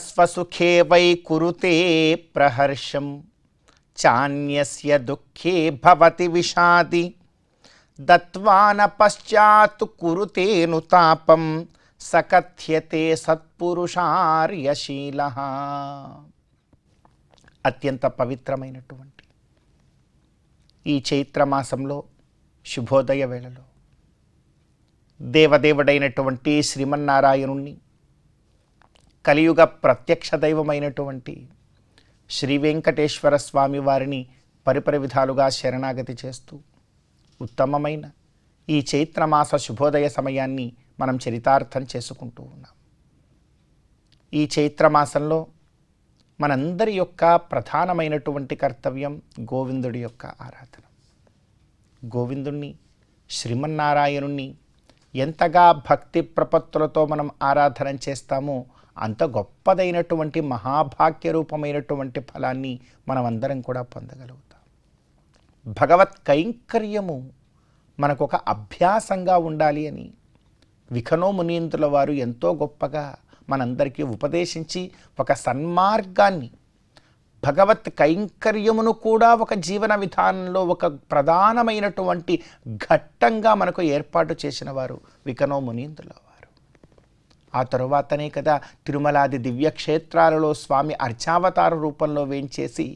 స్వసుఖే why కురుతే ప్రహర్షం చాన్యస్య దుఃఖే భవతి విషాది దత్వాన పశ్చాత్ కురుతేను తాపం సకథ్యతే సత్పురుషార్యశీలః. అత్యంత పవిత్రమైనటువంటి ఈ చైత్రమాసంలో శుభోదయ వేళలో దేవదేవుడైనటువంటి శ్రీమన్నారాయణుణ్ణి, కలియుగ ప్రత్యక్ష దైవమైనటువంటి శ్రీ వెంకటేశ్వర స్వామి వారిని పరిపరి విధాలుగా శరణాగతి చేస్తూ ఉత్తమమైన ఈ చైత్రమాస శుభోదయ సమయాన్ని మనం చరితార్థం చేసుకుంటూ ఉన్నాం. ఈ చైత్రమాసంలో మనందరి యొక్క ప్రధానమైనటువంటి కర్తవ్యం గోవిందుడి యొక్క ఆరాధన. గోవిందుణ్ణి, శ్రీమన్నారాయణుణ్ణి ఎంతగా భక్తి ప్రపత్తులతో మనం ఆరాధన చేస్తామో అంత గొప్పదైనటువంటి మహాభాగ్య రూపమైనటువంటి ఫలాన్ని మనమందరం కూడా పొందగలుగుతాం. భగవత్ కైంకర్యము మనకు ఒక అభ్యాసంగా ఉండాలి అని విఖనో మునీంద్రుల వారు ఎంతో గొప్పగా మనందరికీ ఉపదేశించి ఒక సన్మార్గాన్ని, భగవత్ కైంకర్యమును కూడా ఒక జీవన విధానంలో ఒక ప్రధానమైనటువంటి ఘట్టంగా మనకు ఏర్పాటు చేసిన వారు విఖనో మునీంద్రుల వారు. ఆ తరువాతనే కదా తిరుమలాది దివ్యక్షేత్రాలలో స్వామి అర్చావతార రూపంలో వేంచేసి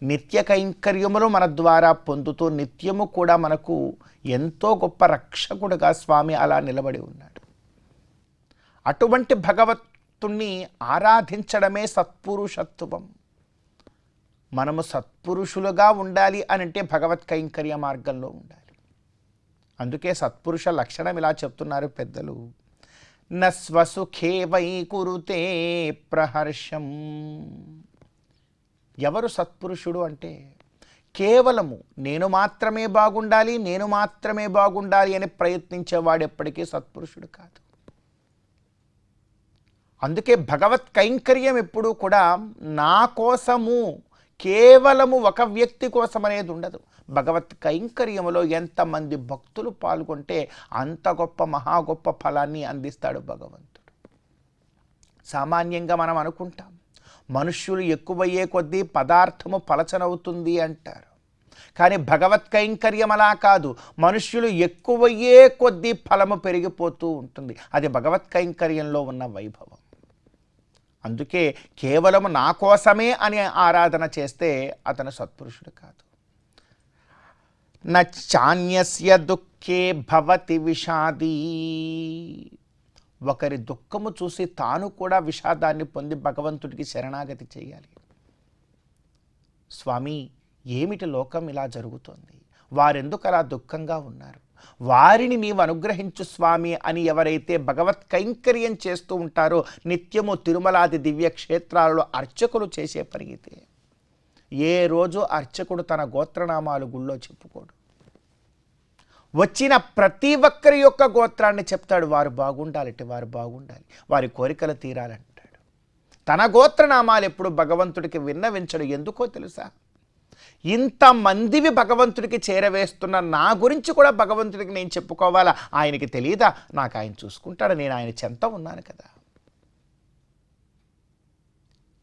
నిత్య కైంకర్యములు మన ద్వారా పొందుతూ నిత్యము కూడా మనకు ఎంతో గొప్ప రక్షకుడుగా స్వామి అలా నిలబడి ఉన్నాడు. అటువంటి భగవత్తుణ్ణి ఆరాధించడమే సత్పురుషత్వం. మనము సత్పురుషులుగా ఉండాలి అనంటే భగవత్ కైంకర్య మార్గంలో ఉండాలి. అందుకే సత్పురుష లక్షణం ఇలా చెప్తున్నారు పెద్దలు. న స్వసుఖే వై కురుతే ప్రహర్షం. ఎవరు సత్పురుషుడు అంటే కేవలము నేను మాత్రమే బాగుండాలి, నేను మాత్రమే బాగుండాలి అని ప్రయత్నించేవాడు ఎప్పటికీ సత్పురుషుడు కాదు. అందుకే భగవత్ కైంకర్యం ఎప్పుడూ కూడా నా కోసము, కేవలము ఒక వ్యక్తి కోసం అనేది ఉండదు. భగవత్ కైంకర్యములో ఎంతమంది భక్తులు పాల్గొంటే అంత గొప్ప మహా గొప్ప ఫలాన్ని అందిస్తాడు భగవంతుడు. సామాన్యంగా మనం అనుకుంటాం మనుష్యులు ఎక్కువయ్యే కొద్దీ పదార్థము పలచనవుతుంది అంటారు. కానీ భగవత్ కైంకర్యం అలా కాదు. మనుష్యులు ఎక్కువయ్యే కొద్దీ ఫలము పెరిగిపోతూ ఉంటుంది. అది భగవత్ కైంకర్యంలో ఉన్న వైభవం. అందుకే కేవలం నా కోసమే అని ఆరాధన చేస్తే అతను సత్పురుషుడు కాదు. నాన్యస్య దుఃఖే భవతి విషాదీ. ఒకరి దుఃఖము చూసి తాను కూడా విషాదాన్ని పొంది భగవంతుడికి శరణాగతి చేయాలి. స్వామి, ఏమిటి లోకం ఇలా జరుగుతోంది, వారెందుకు అలా దుఃఖంగా ఉన్నారు, వారిని నీవు అనుగ్రహించు స్వామి అని ఎవరైతే భగవత్ కైంకర్యం చేస్తూ ఉంటారో, నిత్యము తిరుమలాది దివ్య క్షేత్రాలలో అర్చకులు చేసే పని ఇదే. ఏ రోజు అర్చకుడు తన గోత్రనామాలు గుళ్ళో చెప్పుకోడు. వచ్చిన ప్రతి ఒక్కరి యొక్క గోత్రాన్ని చెప్తాడు. వారు బాగుండాలి, వారు బాగుండాలి, వారి కోరికలు తీరాలంటాడు. తన గోత్రనామాలు ఎప్పుడు భగవంతుడికి విన్నవించడు. ఎందుకో తెలుసా? ఇంతమందివి భగవంతుడికి చేరవేస్తున్న నా గురించి కూడా భగవంతుడికి నేను చెప్పుకోవాలా? ఆయనకి తెలియదా? నాకు ఆయన చూసుకుంటాడు, నేను ఆయన చెంత ఉన్నాను కదా.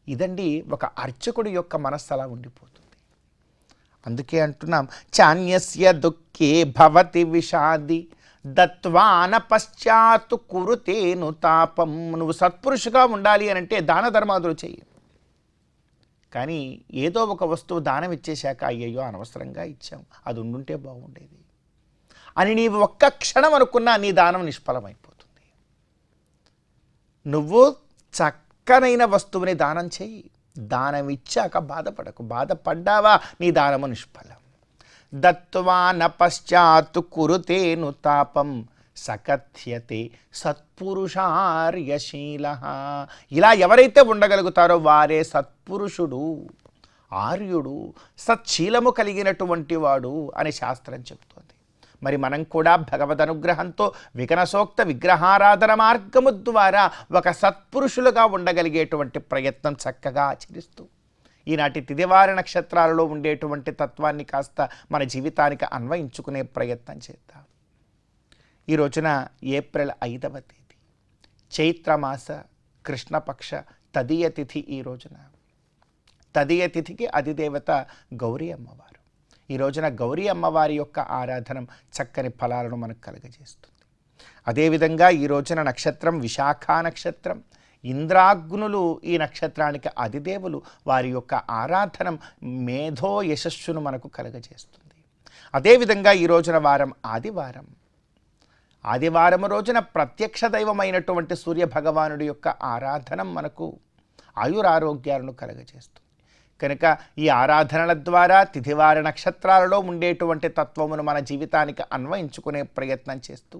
ఇదండి ఒక అర్చకుడి యొక్క మనస్సు అలా ఉండిపోతుంది. అందుకే అంటున్నాం, చాన్యస్య దుఃఖే భవతి విషాది దత్వాన పశ్చాత్ కురుతేను తాపం. నువ్వు సత్పురుషుగా ఉండాలి అని అంటే దాన ధర్మాదులు చెయ్యి. కానీ ఏదో ఒక వస్తువు దానం ఇచ్చేశాక అయ్యయ్యో అనవసరంగా ఇచ్చాం, అది ఉండుంటే బాగుండేది అని నీవు ఒక్క క్షణం అనుకున్నా నీ దానం నిష్ఫలమైపోతుంది. నువ్వు చక్కనైన వస్తువుని దానం చెయ్యి. దానం ఇచ్చాక బాధపడకు. బాధపడ్డావా నీ దానము నిష్ఫలం. దత్వాన పశ్చాత్ కురుతేను తాపం సకథ్యతే సత్పురుషార్యశీలః. ఇలా ఎవరైతే ఉండగలుగుతారో వారే సత్పురుషుడు, ఆర్యుడు, సచ్చీలము కలిగినటువంటి వాడు అని శాస్త్రం చెబుతోంది. మరి మనం కూడా భగవద్ అనుగ్రహంతో వికనసోక్త విగ్రహారాధన మార్గము ద్వారా ఒక సత్పురుషులుగా ఉండగలిగేటువంటి ప్రయత్నం చక్కగా ఆచరిస్తూ ఈనాటి తిదివార నక్షత్రాలలో ఉండేటువంటి తత్వాన్ని కాస్త మన జీవితానికి అన్వయించుకునే ప్రయత్నం చేద్దాం. ఈ రోజున ఏప్రిల్ 5వ తేదీ చైత్రమాస కృష్ణపక్ష తదియ తిథి ఈ రోజున. తదియ తిథికి అధిదేవత గౌరీ అమ్మవారు. ఈ రోజున గౌరీ అమ్మవారి యొక్క ఆరాధన చక్కని ఫలాలను మనకు కలుగజేస్తుంది. అదేవిధంగా ఈ రోజున నక్షత్రం విశాఖ నక్షత్రం. ఇంద్రాగ్నులు ఈ నక్షత్రానికి అధిదేవులు. వారి యొక్క ఆరాధన మేధో యశస్సును మనకు కలుగజేస్తుంది. అదేవిధంగా ఈ రోజున వారం ఆదివారం. ఆదివారం రోజున ప్రత్యక్ష దైవమైనటువంటి సూర్య భగవానుడి యొక్క ఆరాధన మనకు ఆయురారోగ్యాలను కలుగజేస్తుంది. కనుక ఈ ఆరాధనల ద్వారా తిథివార నక్షత్రాలలో ఉండేటువంటి తత్వమును మన జీవితానికి అన్వయించుకునే ప్రయత్నం చేస్తూ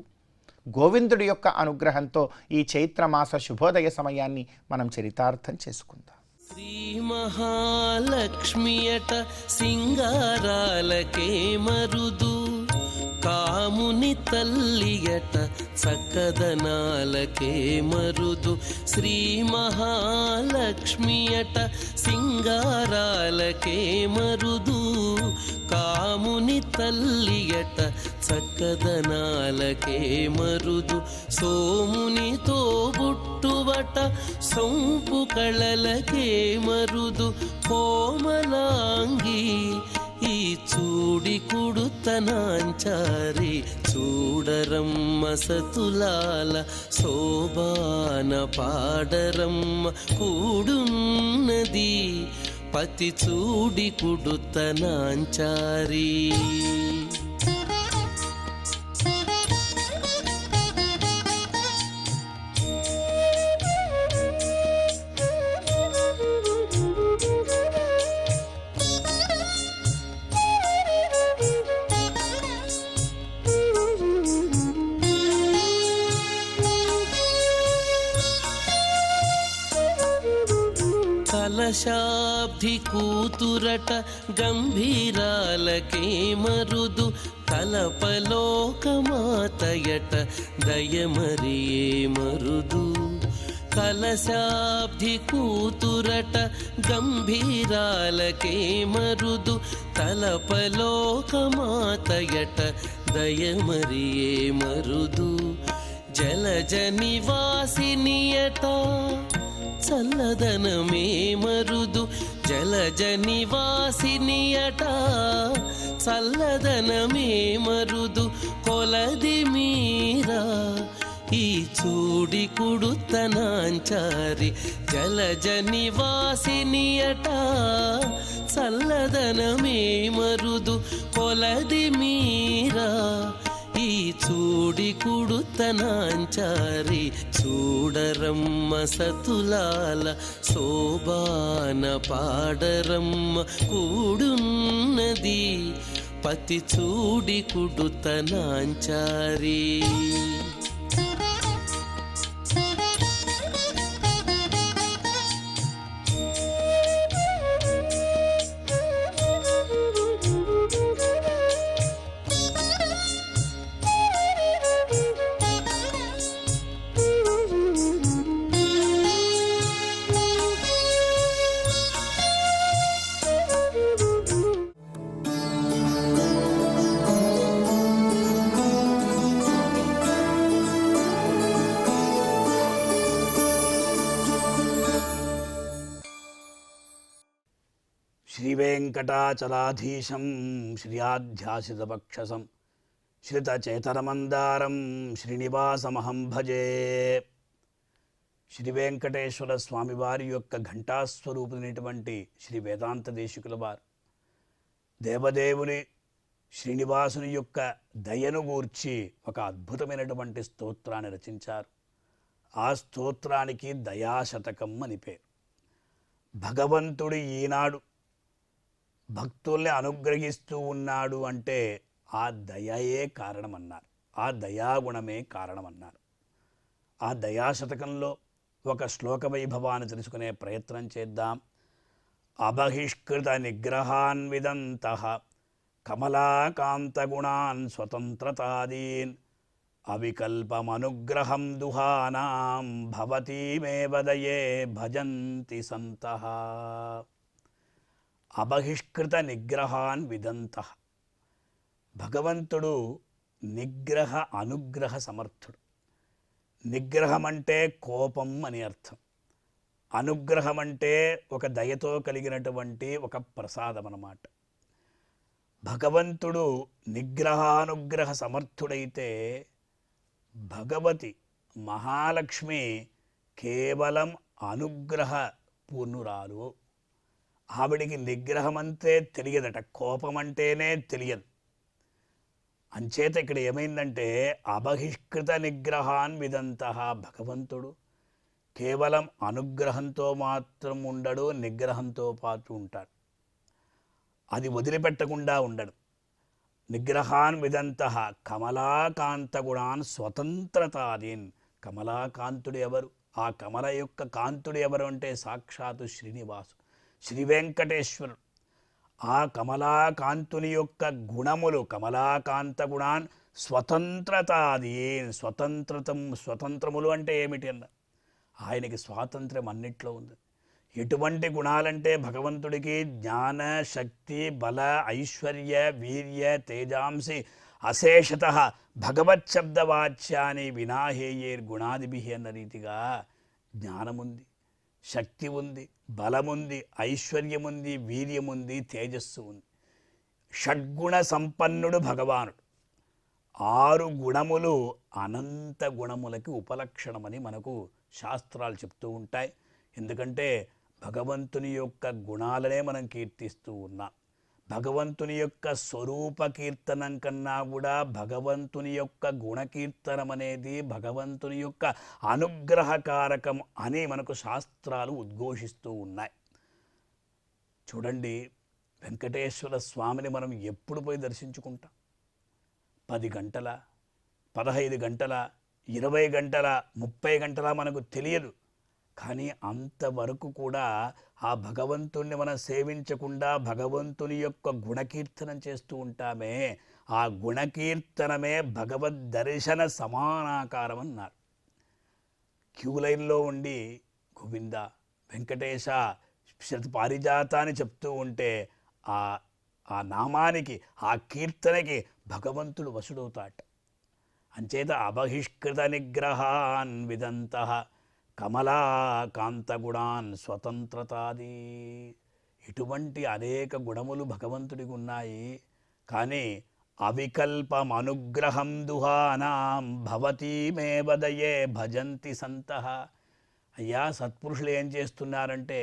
గోవిందుడి యొక్క అనుగ్రహంతో ఈ చైత్రమాస శుభోదయ సమయాన్ని మనం చరితార్థం చేసుకుందాం. శ్రీ మహాలక్ష్మియట సింగారాలకే మరుదు, కాముని తల్లియట చక్కదనాలకే మరుదు. శ్రీ మహాలక్ష్మియట సింగారాలకే మరుదు, కాముని తల్లియట చక్కదనాలకే మరుదు. సోమునితో బుట్టువట సొంపు కళలకే మరుదు. కోమలాంగి ఈ చూడి కుడుతనాంచారి, చూడరమ్మ సతులాల శోభాన పాడరమ్మ కూడున్నది, పతి చూడి కుడుతనాంచారి. కలశాబ్ది కూతురట గంభీరాలకే మరుదు, కలపలోకమాతయట దయమరియే మరుదు. కలశాబ్ది కూతురట గంభీరాలకే మరుదు, తలపలోకమాతయట దయమరియే మరుదు. జలజ నివాసినియట చల్లదనమే మరుదు. జలజ నివాసినియట చల్లదనమే మరుదు. కొలది మీరా ఈ చూడి కుడుతనాంచారి, జలజ నివాసినియట చల్లదనమే మరుదు. కొలది మీరా ఈ చూడి కుడుతనాంచారి, చూడరమ్మ సతులాల శోభాన పాడరమ్మ కూడున్నది, పతి చూడి కుడుతనాంచారి. శ్రీవేంకటాచలాధీశం శ్రియాధ్యాసితవక్షసం శ్రితచేతనమందారం శ్రీనివాసమహం భజే. శ్రీ వెంకటేశ్వర స్వామివారి యొక్క ఘంటాస్వరూపునైనటువంటి శ్రీ వేదాంత దేశికుల వారు దేవదేవుని శ్రీనివాసుని యొక్క దయను గూర్చి ఒక అద్భుతమైనటువంటి స్తోత్రాన్ని రచించారు. ఆ స్తోత్రానికి దయాశతకం అని పేరు. భగవంతుడు ఈనాడు భక్తుల్ని అనుగ్రహిస్తూ ఉన్నాడు అంటే ఆ దయయే కారణమన్నారు, ఆ దయాగుణమే కారణమన్నారు. ఆ దయాశతకంలో ఒక శ్లోక వైభవాన్ని తెలుసుకునే ప్రయత్నం చేద్దాం. అబహిష్కృత నిగ్రహాన్ విదంతః కమలాకాంతగుణాన్ స్వతంత్రతాదీన్ అవికల్పమనుగ్రహం దుహానాం భవతీమేవ దయే భజంతి సంతః. అబహిష్కృత నిగ్రహాన్ విదంతః. భగవంతుడు నిగ్రహ అనుగ్రహ సమర్థుడు. నిగ్రహం అంటే కోపం అని అర్థం. అనుగ్రహం అంటే ఒక దయతో కలిగినటువంటి ఒక ప్రసాదం అన్నమాట. భగవంతుడు నిగ్రహానుగ్రహ సమర్థుడైతే భగవతి మహాలక్ష్మి కేవలం అనుగ్రహ పూర్ణురాలు. ఆవిడికి నిగ్రహం అంతే తెలియదట, కోపం అంటేనే తెలియదు. అంచేత ఇక్కడ ఏమైందంటే అబహిష్కృత నిగ్రహాన్ విదంతః. భగవంతుడు కేవలం అనుగ్రహంతో మాత్రం ఉండడు, నిగ్రహంతో పాటు ఉంటాడు. అది వదిలిపెట్టకుండా ఉండడు. నిగ్రహాన్ విదంతః కమలాకాంత గుణాన్ స్వతంత్రతాదీన్. కమలాకాంతుడు ఎవరు? ఆ కమల యొక్క కాంతుడు ఎవరు అంటే సాక్షాత్తు శ్రీనివాసు, శ్రీ వెంకటేశ్వరుడు. ఆ కమలాకాంతుని యొక్క గుణములు, కమలాకాంత గుణాన్ స్వతంత్రతాదీన్. స్వతంత్రములు అంటే ఏమిటి అన్న? ఆయనకి స్వాతంత్ర్యం అన్నిట్లో ఉంది. ఎటువంటి గుణాలంటే భగవంతుడికి జ్ఞాన, శక్తి, బల, ఐశ్వర్య, వీర్య, తేజాంసి అశేషత భగవచ్చబ్దవాచ్యాన్ని వినాహేయేర్ గుణాదిభి అన్న రీతిగా జ్ఞానముంది, శక్తి ఉంది, బలముంది, ఐశ్వర్యముంది, వీర్యముంది, తేజస్సు ఉంది. షడ్గుణ సంపన్నుడు భగవానుడు. 6 గుణములు అనంత గుణములకి ఉపలక్షణమని మనకు శాస్త్రాలు చెప్తూ ఉంటాయి. ఎందుకంటే భగవంతుని యొక్క గుణాలనే మనం కీర్తిస్తూ ఉన్నాం. భగవంతుని యొక్క స్వరూప కీర్తనం కన్నా కూడా భగవంతుని యొక్క గుణకీర్తనం అనేది భగవంతుని యొక్క అనుగ్రహకారకం అని మనకు శాస్త్రాలు ఉద్ఘోషిస్తూ ఉన్నాయి. చూడండి, వెంకటేశ్వర స్వామిని మనం ఎప్పుడు పోయి దర్శించుకుంటాం? 10 గంటల, 15 గంటల, 20 గంటల, 30 గంటల మనకు తెలియదు. కానీ అంతవరకు కూడా ఆ భగవంతుణ్ణి మనం సేవించకుండా భగవంతుని యొక్క గుణకీర్తనం చేస్తూ ఉంటామే. ఆ గుణకీర్తనమే భగవద్ దర్శన సమానాకారం అన్నారు. క్యూ లైన్లో ఉండి గోవింద వెంకటేశ పారిజాతాన్ని చెప్తూ ఉంటే ఆ నామానికి, ఆ కీర్తనకి భగవంతుడు వశుడవుతాట. అంచేత అబహిష్కృత నిగ్రహాన్ విదంతః కమలాకాంతగుణాన్ స్వతంత్రతాది. ఇటువంటి అనేక గుణములు భగవంతుడికి ఉన్నాయి. కానీ అవికల్పం అనుగ్రహం దుహానాం భవతీమేవ దయే భజంతి సంతః. అయ్యా, సత్పురుషులు ఏం చేస్తున్నారంటే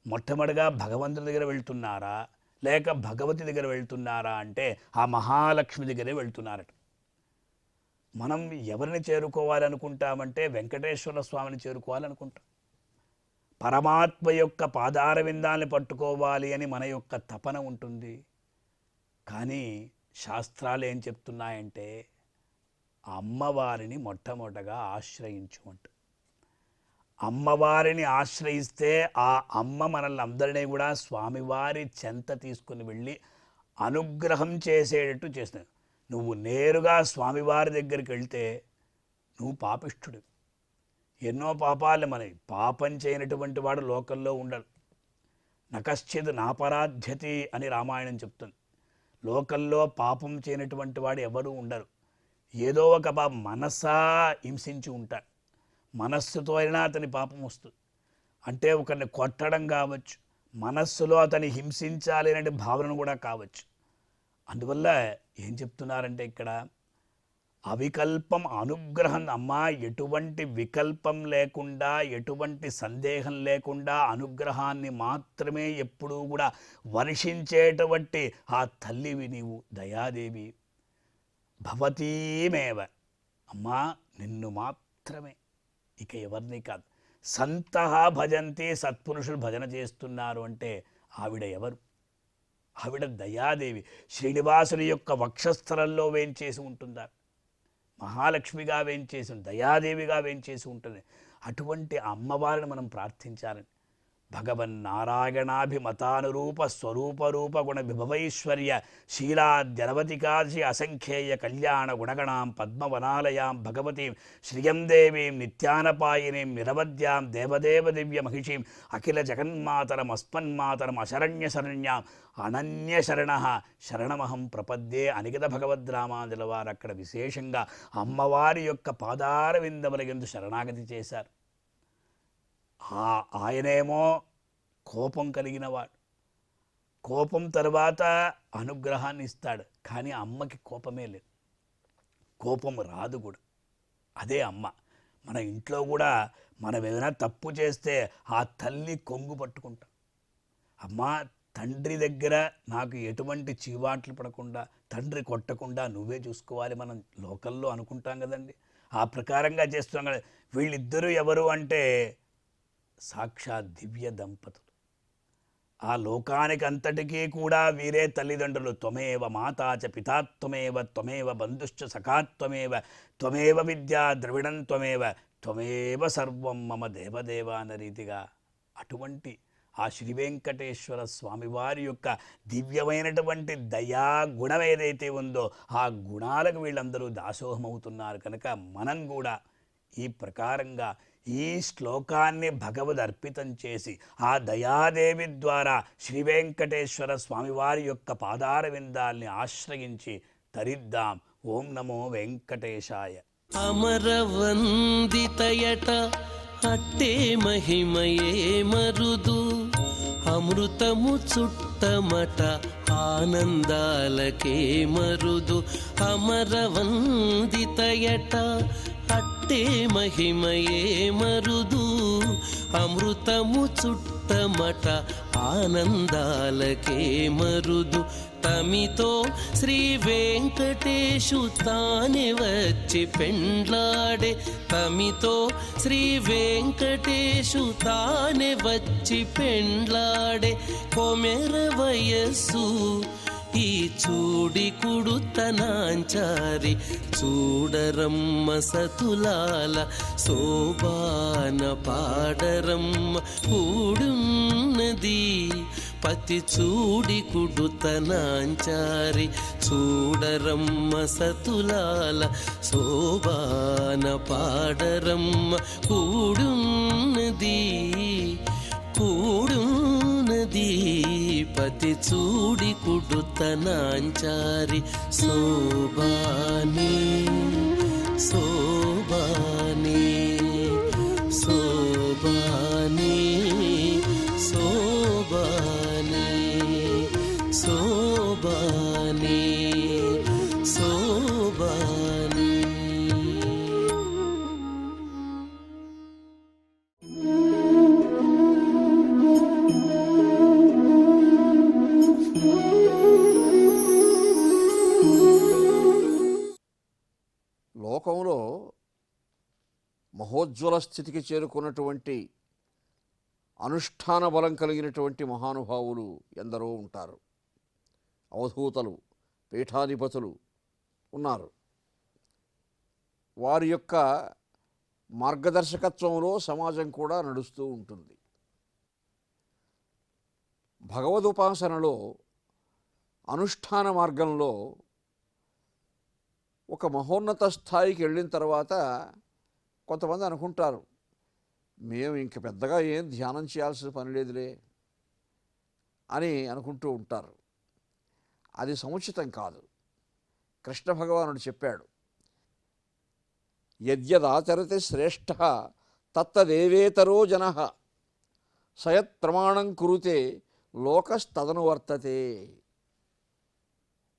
మొట్టమొదటిగా భగవంతుని దగ్గర వెళ్తున్నారా లేక భగవతి దగ్గర వెళ్తున్నారా అంటే ఆ మహాలక్ష్మి దగ్గరే వెళ్తున్నారట. మనం ఎవరిని చేరుకోవాలనుకుంటామంటే వెంకటేశ్వర స్వామిని చేరుకోవాలనుకుంటాం. పరమాత్మ యొక్క పాదార విందాన్ని పట్టుకోవాలి అని మన యొక్క తపన ఉంటుంది. కానీ శాస్త్రాలు ఏం చెప్తున్నాయంటే అమ్మవారిని మొట్టమొదటగా ఆశ్రయించు అంట. అమ్మవారిని ఆశ్రయిస్తే ఆ అమ్మ మనల్ని అందరినీ కూడా స్వామివారి చెంత తీసుకుని వెళ్ళి అనుగ్రహం చేసేటట్టు చేస్తుంది. నువ్వు నేరుగా స్వామివారి దగ్గరికి వెళ్తే నువ్వు పాపిష్ఠుడు. ఎన్నో పాపాలు మనకి. పాపం చేయనటువంటి వాడు లోకంలో ఉండడు. నకశ్చిత్ నాపరాధ్యతి అని రామాయణం చెప్తుంది. లోకంలో పాపం చేయనటువంటి వాడు ఎవరు ఉండరు. ఏదో ఒక పాపం మనసా హింసించి ఉంటాడు. మనస్సుతో అయినా అతని పాపం వస్తుంది. అంటే ఒకరిని కొట్టడం కావచ్చు, మనస్సులో అతని హింసించాలి అనే భావన కూడా కావచ్చు. అందువల్ల ఏం చెప్తున్నారంటే ఇక్కడ అవికల్పం అనుగ్రహం. అమ్మా, ఎటువంటి వికల్పం లేకుండా, ఎటువంటి సందేహం లేకుండా అనుగ్రహాన్ని మాత్రమే ఎప్పుడూ కూడా వర్షించేటువంటి ఆ తల్లివి నీవు, దయాదేవి. భవతీమేవ, అమ్మా నిన్ను మాత్రమే, ఇక ఎవరిని కాదు. సంతః భజంతి, సత్పురుషులు భజన చేస్తున్నారు అంటే ఆవిడ ఎవరు? ఆవిడ దయాదేవి. శ్రీనివాసుని యొక్క వక్షస్థలంలో వేంచేసి ఉంటుందా, మహాలక్ష్మిగా వేంచేసి, దయాదేవిగా వేంచేసి ఉంటుంది. అటువంటి అమ్మవారిని మనం ప్రార్థించాలని. భగవన్నారాయణాభిమతానురూప స్వరూపరూప గుణ విభవైశ్వర్య శీలాద్యనవతికాశి అసంఖ్యేయ కళ్యాణ గుణగణాం పద్మవనాలయాం భగవతీం శ్రియం దేవీం నిత్యానపాయినీం నిరవద్యాం దేవదేవ దివ్య మహిషీం అఖిల జగన్మాతరం అస్మన్మాతరం అశరణ్య శరణ్యాం అనన్య శరణమహం ప్రపద్యే. అనిగత భగవద్రామాంజుల వారు అక్కడ విశేషంగా అమ్మవారి యొక్క పాదార విందముల యందు శరణాగతి చేశారు. ఆయనేమో కోపం కలిగినవాడు, కోపం తర్వాత అనుగ్రహాన్ని ఇస్తాడు. కానీ అమ్మకి కోపమే లేదు, కోపం రాదు కూడా. అదే అమ్మ. మన ఇంట్లో కూడా మనం ఏదైనా తప్పు చేస్తే ఆ తల్లి కొంగు పట్టుకుంటాం. అమ్మా, తండ్రి దగ్గర నాకు ఎటువంటి చీవాట్లు పడకుండా, తండ్రి కొట్టకుండా నువ్వే చూసుకోవాలి మనం లోకల్లో అనుకుంటాం కదండి. ఆ ప్రకారంగా చేస్తున్నాం కదా. వీళ్ళిద్దరూ ఎవరు అంటే సాక్షాత్ దివ్య దంపతులు. ఆ లోకానికి అంతటికీ కూడా వీరే తల్లిదండ్రులు. త్వమేవ మాతా చ పితా త్వమేవ, త్వమేవ బంధుశ్చ సఖా త్వమేవ, త్వమేవ విద్యా ద్రవిడం త్వమేవ, త్వమేవ సర్వం మమ దేవదేవ అన్న రీతిగా అటువంటి ఆ శ్రీ వెంకటేశ్వర స్వామివారి యొక్క దివ్యమైనటువంటి దయా గుణం ఏదైతే ఉందో ఆ గుణాలకు వీళ్ళందరూ దాసోహమవుతున్నారు. కనుక మనం కూడా ఈ ప్రకారంగా ఈ శ్లోకాన్ని భగవద్ అర్పితం చేసి ఆ దయాదేవి ద్వారా శ్రీ వెంకటేశ్వర స్వామివారి యొక్క పాదార విందాల్ని ఆశ్రయించి తరిద్దాం. ఓం నమో వెంకటేశాయ. అమరవందితయట అట్టే మహిమయే మరుదు, అమృతము చుట్టమట ఆనందాలకే మరుదు. అమరవందితయట అట్టే మహిమయే మరుదు, అమృతము చుట్టమట ఆనందాలకే మరుదు. తమితో శ్రీ వెంకటేశు తానే వచ్చి పెండ్లాడే, తమితో శ్రీ వెంకటేశు తానే వచ్చి పెండ్లాడే. కొమెర వయస్సు ఈ చూడి కుడుతనాంచారి, చూడరమ్మ సతులాల శోభాన పాడరమ్మ కూడున్నది. పతి చూడి కుడుతనాంచారి, చూడరమ్మ సతులాల శోభాన పాడరమ్మ కూడున్నది, కూడున్నది. పతి చూడి కుడుతనాంచారి శోభాని, శోభాని, శోభాని, శోభాని, శోభాని, శోభాని. లోకంలో మహోజ్వల స్థితికి చేరుకున్నటువంటి అనుష్ఠాన బలం కలిగినటువంటి మహానుభావులు ఎందరో ఉంటారు. అవధూతలు, పీఠాధిపతులు ఉన్నారు. వారి యొక్క మార్గదర్శకత్వంలో సమాజం కూడా నడుస్తూ ఉంటుంది. భగవదుపాసనలో, అనుష్ఠాన మార్గంలో ఒక మహోన్నత స్థాయికి వెళ్ళిన తర్వాత కొంతమంది అనుకుంటారు, మేము ఇంక పెద్దగా ఏం ధ్యానం చేయాల్సిన పని లేదులే అని అనుకుంటూ ఉంటారు. అది సముచితం కాదు. కృష్ణ భగవానుడు చెప్పాడు, యద్యదాచరతి శ్రేష్ఠ తత్తదేవేతరో జనః సయత్ ప్రమాణం కురుతే లోకస్తదనువర్తతే.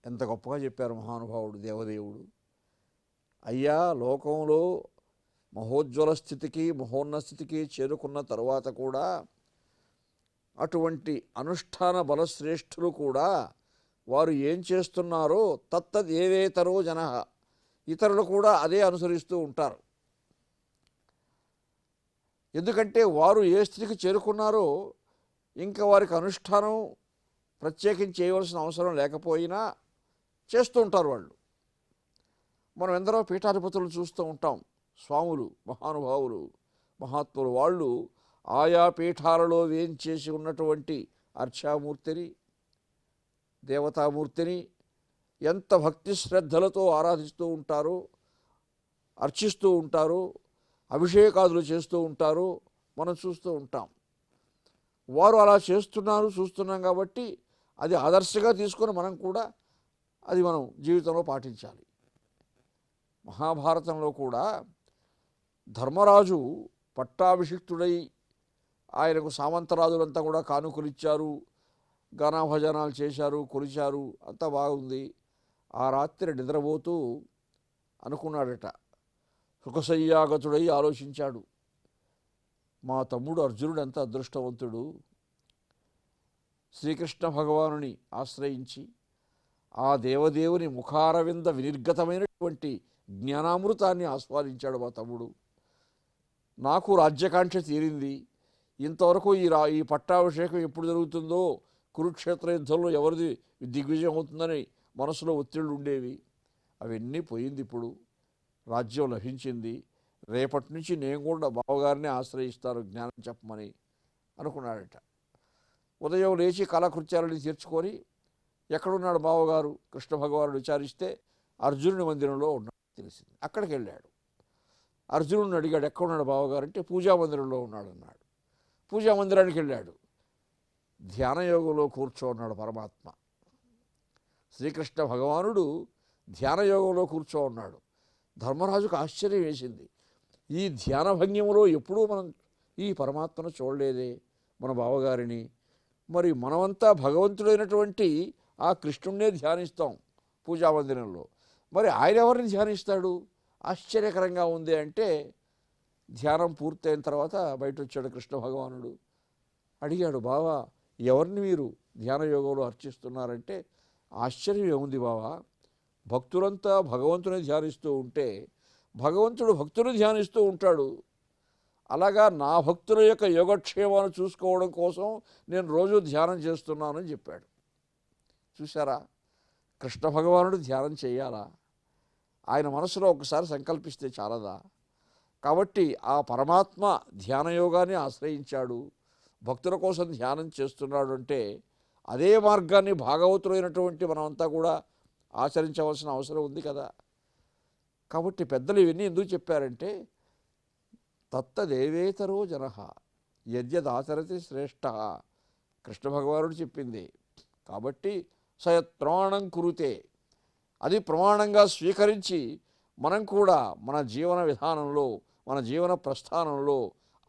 ఎంత గొప్పగా చెప్పారు మహానుభావుడు దేవదేవుడు. అయ్యా, లోకంలో మహోజ్వల స్థితికి, మహోన్నత స్థితికి చేరుకున్న తరువాత కూడా అటువంటి అనుష్ఠాన బలశ్రేష్ఠులు కూడా వారు ఏం చేస్తున్నారో తత్తదేవేతరో జనః, ఇతరులు కూడా అదే అనుసరిస్తూ ఉంటారు. ఎందుకంటే వారు ఏ స్థితికి చేరుకున్నారో ఇంకా వారికి అనుష్ఠానం ప్రత్యేకించి చేయవలసిన అవసరం లేకపోయినా చేస్తూ ఉంటారు వాళ్ళు. మనం ఎందరో పీఠాధిపతులు చూస్తూ ఉంటాం. స్వాములు, మహానుభావులు, మహాత్ములు, వాళ్ళు ఆయా పీఠాలలో వేంచేసి ఉన్నటువంటి అర్చామూర్తిని, దేవతామూర్తిని ఎంత భక్తి శ్రద్ధలతో ఆరాధిస్తూ ఉంటారో, అర్చిస్తూ ఉంటారో, అభిషేకాదులు చేస్తూ ఉంటారో మనం చూస్తూ ఉంటాం. వారు అలా చేస్తున్నారు, చూస్తున్నాం కాబట్టి అది ఆదర్శంగా తీసుకొని మనం కూడా అది మనం జీవితంలో పాటించాలి. మహాభారతంలో కూడా ధర్మరాజు పట్టాభిషిక్తుడై ఆయనకు సామంతరాజులంతా కూడా కానుకలు ఇచ్చారు, గానాభజనాలు చేశారు, కొలిచారు, అంతా బాగుంది. ఆ రాత్రి నిద్రపోతూ అనుకున్నాడట, సుఖశయ్యాగతుడై ఆలోచించాడు, మా తమ్ముడు అర్జునుడు ఎంత అదృష్టవంతుడు, శ్రీకృష్ణ భగవానుని ఆశ్రయించి ఆ దేవదేవుని ముఖారవింద వినిర్గతమైనటువంటి జ్ఞానామృతాన్ని ఆస్వాదించాడు మా తమ్ముడు. నాకు రాజ్యకాంక్ష తీరింది. ఇంతవరకు ఈ పట్టాభిషేకం ఎప్పుడు జరుగుతుందో, కురుక్షేత్ర యుద్ధంలో ఎవరిది దిగ్విజయం అవుతుందని మనసులో ఒత్తిళ్ళు ఉండేవి, అవన్నీ పోయింది. ఇప్పుడు రాజ్యం లభించింది. రేపటి నుంచి నేను కూడా బావగారిని ఆశ్రయిస్తాను జ్ఞానం చెప్పమని అనుకున్నాడట. ఉదయం లేచి కాలకృత్యాలని తీర్చుకొని ఎక్కడున్నాడు బావగారు కృష్ణ భగవానుడు విచారిస్తే అర్జునుడి మందిరంలో ఉన్నాడు తెలిసింది. అక్కడికి వెళ్ళాడు. అర్జునుడిని అడిగాడు, ఎక్కడున్నాడు బావగారు అంటే పూజా మందిరంలో ఉన్నాడు అన్నాడు. పూజా మందిరానికి వెళ్ళాడు. ధ్యానయోగంలో కూర్చోన్నాడు పరమాత్మ. శ్రీకృష్ణ భగవానుడు ధ్యానయోగంలో కూర్చో ఉన్నాడు. ధర్మరాజుకు ఆశ్చర్యం వేసింది, ఈ ధ్యాన భంగిమలో ఎప్పుడూ మనం ఈ పరమాత్మను చూడలేదే మన బావగారిని. మరి మనమంతా భగవంతుడైనటువంటి ఆ కృష్ణుణ్ణే ధ్యానిస్తాం పూజామందిరంలో, మరి ఆయన ఎవరిని ధ్యానిస్తాడు? ఆశ్చర్యకరంగా ఉంది అంటే ధ్యానం పూర్తయిన తర్వాత బయట వచ్చాడు కృష్ణ భగవానుడు. అడిగాడు, బావా ఎవరిని మీరు ధ్యానయోగంలో అర్చిస్తున్నారంటే, ఆశ్చర్యం ఏముంది బావా, భక్తులంతా భగవంతుని ధ్యానిస్తూ ఉంటే భగవంతుడు భక్తుని ధ్యానిస్తూ ఉంటాడు. అలాగా నా భక్తుల యొక్క యోగక్షేమాన్ని చూసుకోవడం కోసం నేను రోజు ధ్యానం చేస్తున్నానని చెప్పాడు. చూసారా, కృష్ణ భగవానుడు ధ్యానం చేయాలా? ఆయన మనసులో ఒకసారి సంకల్పిస్తే చాలదా? కాబట్టి ఆ పరమాత్మ ధ్యానయోగాన్ని ఆశ్రయించాడు, భక్తుల కోసం ధ్యానం చేస్తున్నాడు అంటే అదే మార్గాన్ని భాగవతులైనటువంటి మనమంతా కూడా ఆచరించవలసిన అవసరం ఉంది కదా. కాబట్టి పెద్దలు ఇవన్నీ ఎందుకు చెప్పారంటే, తత్తదేవేతరో జనః యద్యదాచరతి శ్రేష్ఠ, కృష్ణ భగవానుడు చెప్పింది. కాబట్టి సయత్ ప్రమాణం కురుతే, అది ప్రమాణంగా స్వీకరించి మనం కూడా మన జీవన విధానంలో, మన జీవన ప్రస్థానంలో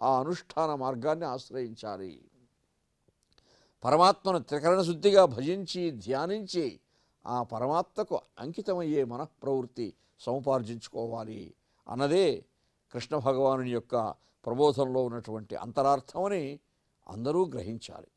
ఆ అనుష్ఠాన మార్గాన్ని ఆశ్రయించాలి. పరమాత్మను త్రికరణ శుద్ధిగా భజించి ధ్యానించి ఆ పరమాత్మకు అంకితమయ్యే మనఃప్రవృత్తి సముపార్జించుకోవాలి అన్నదే కృష్ణ భగవానుని యొక్క ప్రబోధంలో ఉన్నటువంటి అంతరార్థమని అందరూ గ్రహించాలి.